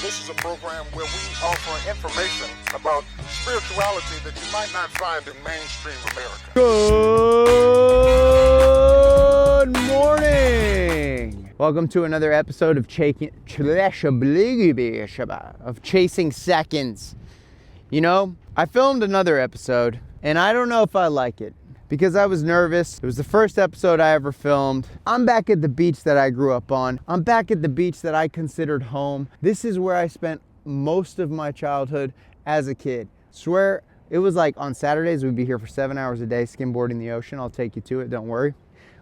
This is a program where we offer information about spirituality that you might not find in mainstream America. Good morning! Welcome to another episode of Chasing Seconds. You know, I filmed another episode, and I don't know if I like it. Because I was nervous. It was the first episode I ever filmed. I'm back at the beach that I grew up on. I'm back at the beach that I considered home. This is where I spent most of my childhood as a kid. Swear, it was like on Saturdays, we'd be here for 7 hours a day skimboarding the ocean. I'll take you to it, don't worry.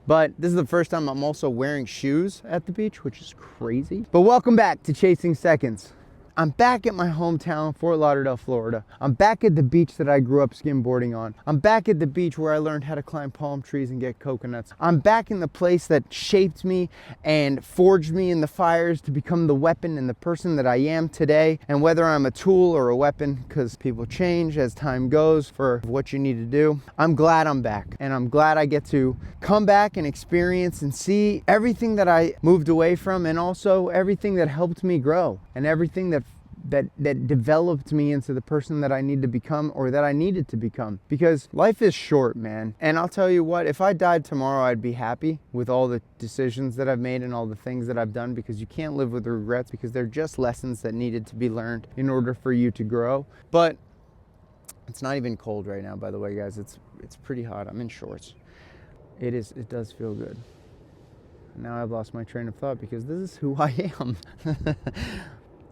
But this is the first time I'm also wearing shoes at the beach, which is crazy. But welcome back to Chasing Seconds. I'm back at my hometown, Fort Lauderdale, Florida. I'm back at the beach that I grew up skimboarding on. I'm back at the beach where I learned how to climb palm trees and get coconuts. I'm back in the place that shaped me and forged me in the fires to become the weapon and the person that I am today. And whether I'm a tool or a weapon, because people change as time goes for what you need to do, I'm glad I'm back. And I'm glad I get to come back and experience and see everything that I moved away from, and also everything that helped me grow, and everything that developed me into the person that I need to become, or that I needed to become. Because life is short, man. And I'll tell you what, if I died tomorrow, I'd be happy with all the decisions that I've made and all the things that I've done, because you can't live with regrets, because they're just lessons that needed to be learned in order for you to grow. But it's not even cold right now, by the way, guys. It's pretty hot. I'm in shorts. It does feel good. Now I've lost my train of thought, because this is who I am.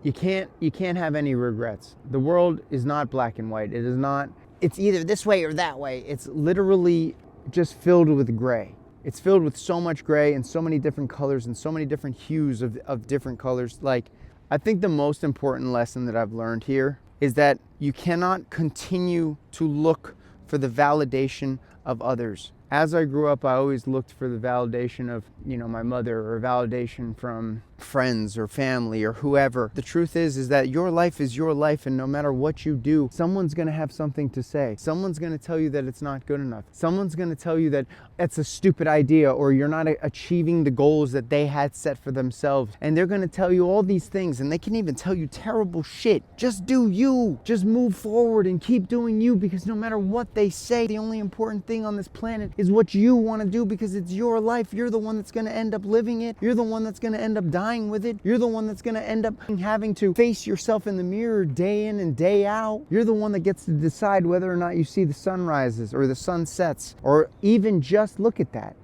You can't have any regrets. The world is not black and white. It is not, it's either this way or that way. It's literally just filled with gray. It's filled with so much gray and so many different colors and so many different hues of different colors. Like, I think the most important lesson that I've learned here is that you cannot continue to look for the validation of others. As I grew up, I always looked for the validation of, my mother, or validation from friends or family or whoever. The truth is that your life is your life, and no matter what you do, someone's gonna have something to say. Someone's gonna tell you that it's not good enough. Someone's gonna tell you that it's a stupid idea, or you're not achieving the goals that they had set for themselves. And they're gonna tell you all these things, and they can even tell you terrible shit. Just do you. Just move forward and keep doing you, because no matter what they say, the only important thing on this planet is what you want to do, because it's your life. You're the one that's going to end up living it. You're the one that's going to end up dying with it. You're the one that's going to end up having to face yourself in the mirror day in and day out. You're the one that gets to decide whether or not you see the sunrises or the sunsets, or even just look at that.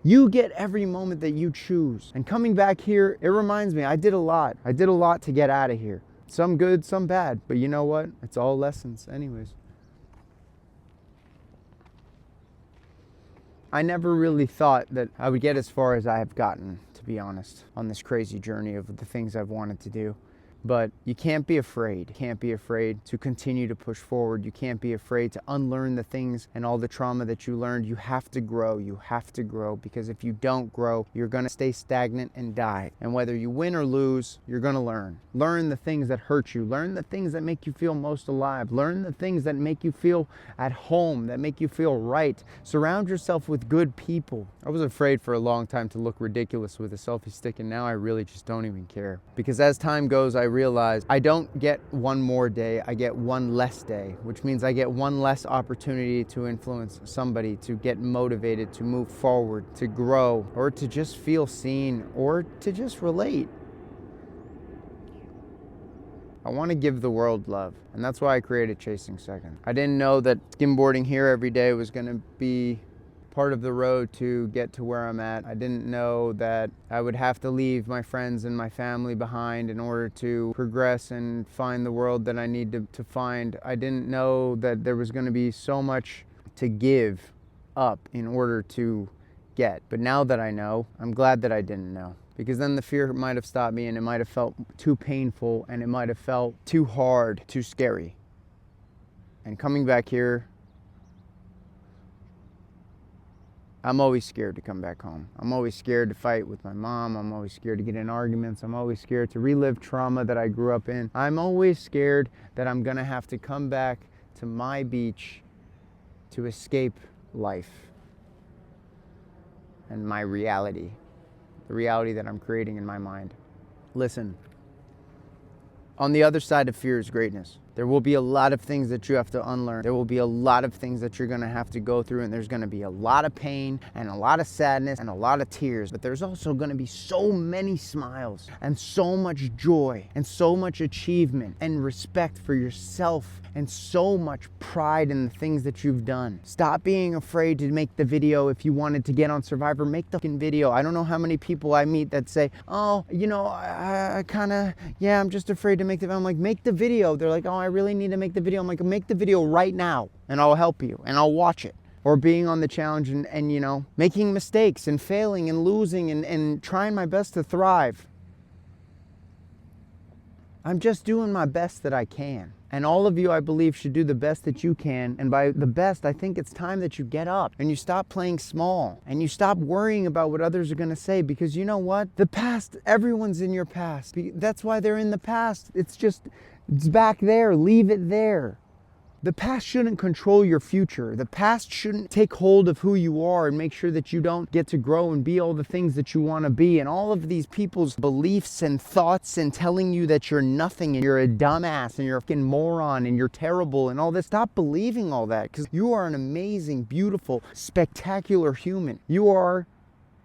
You get every moment that you choose. And coming back here, it reminds me, I did a lot. I did a lot to get out of here. Some good, some bad. But you know what? It's all lessons anyways. I never really thought that I would get as far as I have gotten, to be honest, on this crazy journey of the things I've wanted to do. But you can't be afraid. You can't be afraid to continue to push forward. You can't be afraid to unlearn the things and all the trauma that you learned. You have to grow. You have to grow, because if you don't grow, you're going to stay stagnant and die. And whether you win or lose, you're going to learn. Learn the things that hurt you. Learn the things that make you feel most alive. Learn the things that make you feel at home, that make you feel right. Surround yourself with good people. I was afraid for a long time to look ridiculous with a selfie stick, and now I really just don't even care. Because as time goes, I realize I don't get one more day, I get one less day, which means I get one less opportunity to influence somebody, to get motivated, to move forward, to grow, or to just feel seen, or to just relate. I want to give the world love, and that's why I created Chasing Seconds. I didn't know that skimboarding here every day was going to be part of the road to get to where I'm at. I didn't know that I would have to leave my friends and my family behind in order to progress and find the world that I need to find. I didn't know that there was going to be so much to give up in order to get. But now that I know, I'm glad that I didn't know. Because then the fear might have stopped me, and it might have felt too painful, and it might have felt too hard, too scary. And coming back here, I'm always scared to come back home. I'm always scared to fight with my mom. I'm always scared to get in arguments. I'm always scared to relive trauma that I grew up in. I'm always scared that I'm gonna have to come back to my beach to escape life and my reality. the reality that I'm creating in my mind. Listen, on the other side of fear is greatness. There will be a lot of things that you have to unlearn. There will be a lot of things that you're gonna have to go through, and there's gonna be a lot of pain and a lot of sadness and a lot of tears, but there's also gonna be so many smiles and so much joy and so much achievement and respect for yourself and so much pride in the things that you've done. Stop being afraid to make the video. If you wanted to get on Survivor, make the fucking video. I don't know how many people I meet that say, oh, you know, I kinda, yeah, I'm just afraid to make the video. I'm like, make the video. They're like, oh, I really need to make the video. I'm like, make the video right now and I'll help you and I'll watch it. Or being on the challenge and you know, making mistakes and failing and losing and trying my best to thrive. I'm just doing my best that I can. And all of you, I believe, should do the best that you can. And by the best, I think it's time that you get up and you stop playing small and you stop worrying about what others are going to say, because you know what? The past, everyone's in your past. That's why they're in the past. It's back there. Leave it there. The past shouldn't control your future. The past shouldn't take hold of who you are and make sure that you don't get to grow and be all the things that you want to be. And all of these people's beliefs and thoughts and telling you that you're nothing and you're a dumbass and you're a fucking moron and you're terrible and all this. Stop believing all that, because you are an amazing, beautiful, spectacular human. You are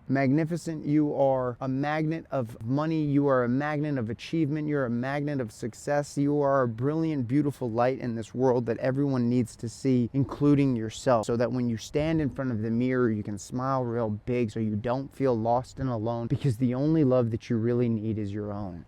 magnificent. You are a magnet of money. You are a magnet of achievement. You're a magnet of success. You are a brilliant, beautiful light in this world that everyone needs to see, including yourself, so that when you stand in front of the mirror, you can smile real big so you don't feel lost and alone, because the only love that you really need is your own.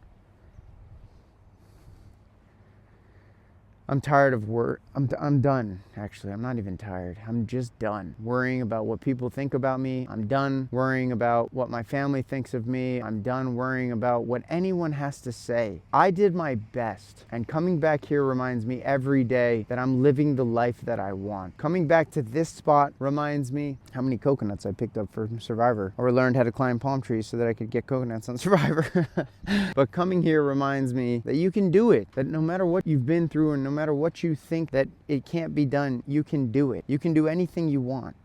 I'm tired of work. I'm done, actually. I'm not even tired. I'm just done worrying about what people think about me. I'm done worrying about what my family thinks of me. I'm done worrying about what anyone has to say. I did my best, and coming back here reminds me every day that I'm living the life that I want. Coming back to this spot reminds me how many coconuts I picked up for Survivor, or learned how to climb palm trees so that I could get coconuts on Survivor. But coming here reminds me that you can do it, that no matter what you've been through and no matter what you think that it can't be done, you can do it. You can do anything you want.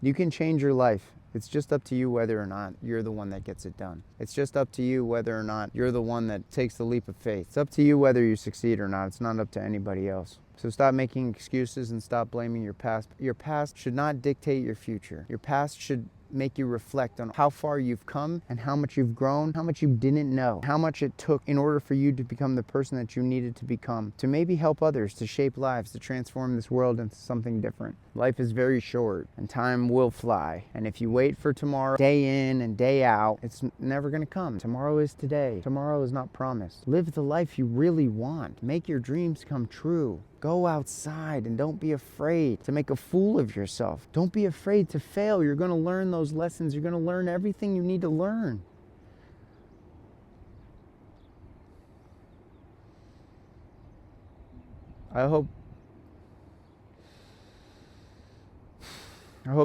You can change your life. It's just up to you whether or not you're the one that gets it done. It's just up to you whether or not you're the one that takes the leap of faith. It's up to you whether you succeed or not. It's not up to anybody else. So stop making excuses and stop blaming your past. Your past should not dictate your future. Your past should make you reflect on how far you've come and how much you've grown, how much you didn't know, how much it took in order for you to become the person that you needed to become, to maybe help others, to shape lives, to transform this world into something different. Life is very short and time will fly. And if you wait for tomorrow, day in and day out, it's never gonna come. Tomorrow is today. Tomorrow is not promised. Live the life you really want. Make your dreams come true. Go outside and don't be afraid to make a fool of yourself. Don't be afraid to fail. You're going to learn those lessons. You're going to learn everything you need to learn. I hope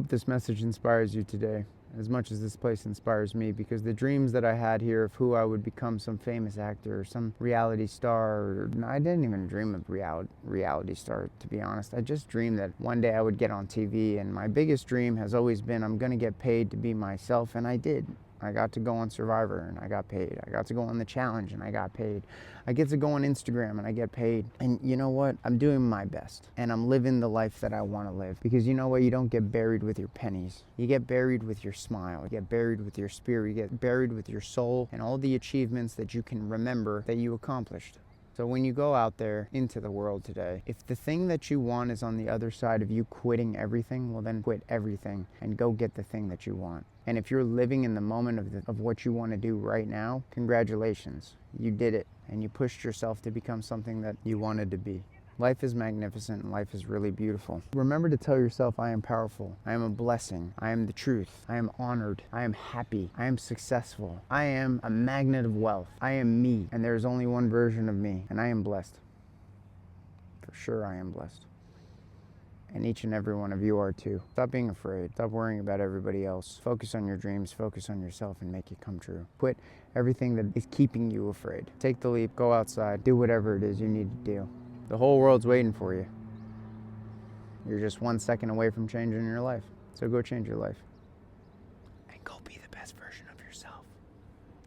this message inspires you today as much as this place inspires me, because the dreams that I had here of who I would become, some famous actor or some reality star, or I didn't even dream of reality star, to be honest. I just dreamed that one day I would get on TV, and my biggest dream has always been I'm gonna get paid to be myself, and I did. I got to go on Survivor and I got paid. I got to go on the challenge and I got paid. I get to go on Instagram and I get paid. And you know what? I'm doing my best and I'm living the life that I want to live. Because you know what? You don't get buried with your pennies. You get buried with your smile. You get buried with your spirit. You get buried with your soul and all the achievements that you can remember that you accomplished. So when you go out there into the world today, if the thing that you want is on the other side of you quitting everything, well then quit everything and go get the thing that you want. And if you're living in the moment of what you want to do right now, congratulations. You did it and you pushed yourself to become something that you wanted to be. Life is magnificent and life is really beautiful. Remember to tell yourself, I am powerful. I am a blessing. I am the truth. I am honored. I am happy. I am successful. I am a magnet of wealth. I am me, and there is only one version of me, and I am blessed. For sure I am blessed. And each and every one of you are too. Stop being afraid. Stop worrying about everybody else. Focus on your dreams. Focus on yourself and make it come true. Quit everything that is keeping you afraid. Take the leap. Go outside. Do whatever it is you need to do. The whole world's waiting for you. You're just 1 second away from changing your life. So go change your life. best version of yourself.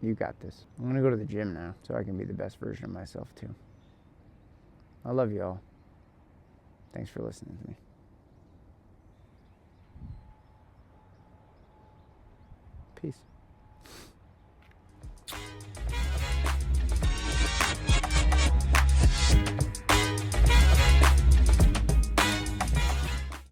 You got this. I'm gonna go to the gym now so I can be the best version of myself too. I love you all. Thanks for listening to me. Peace.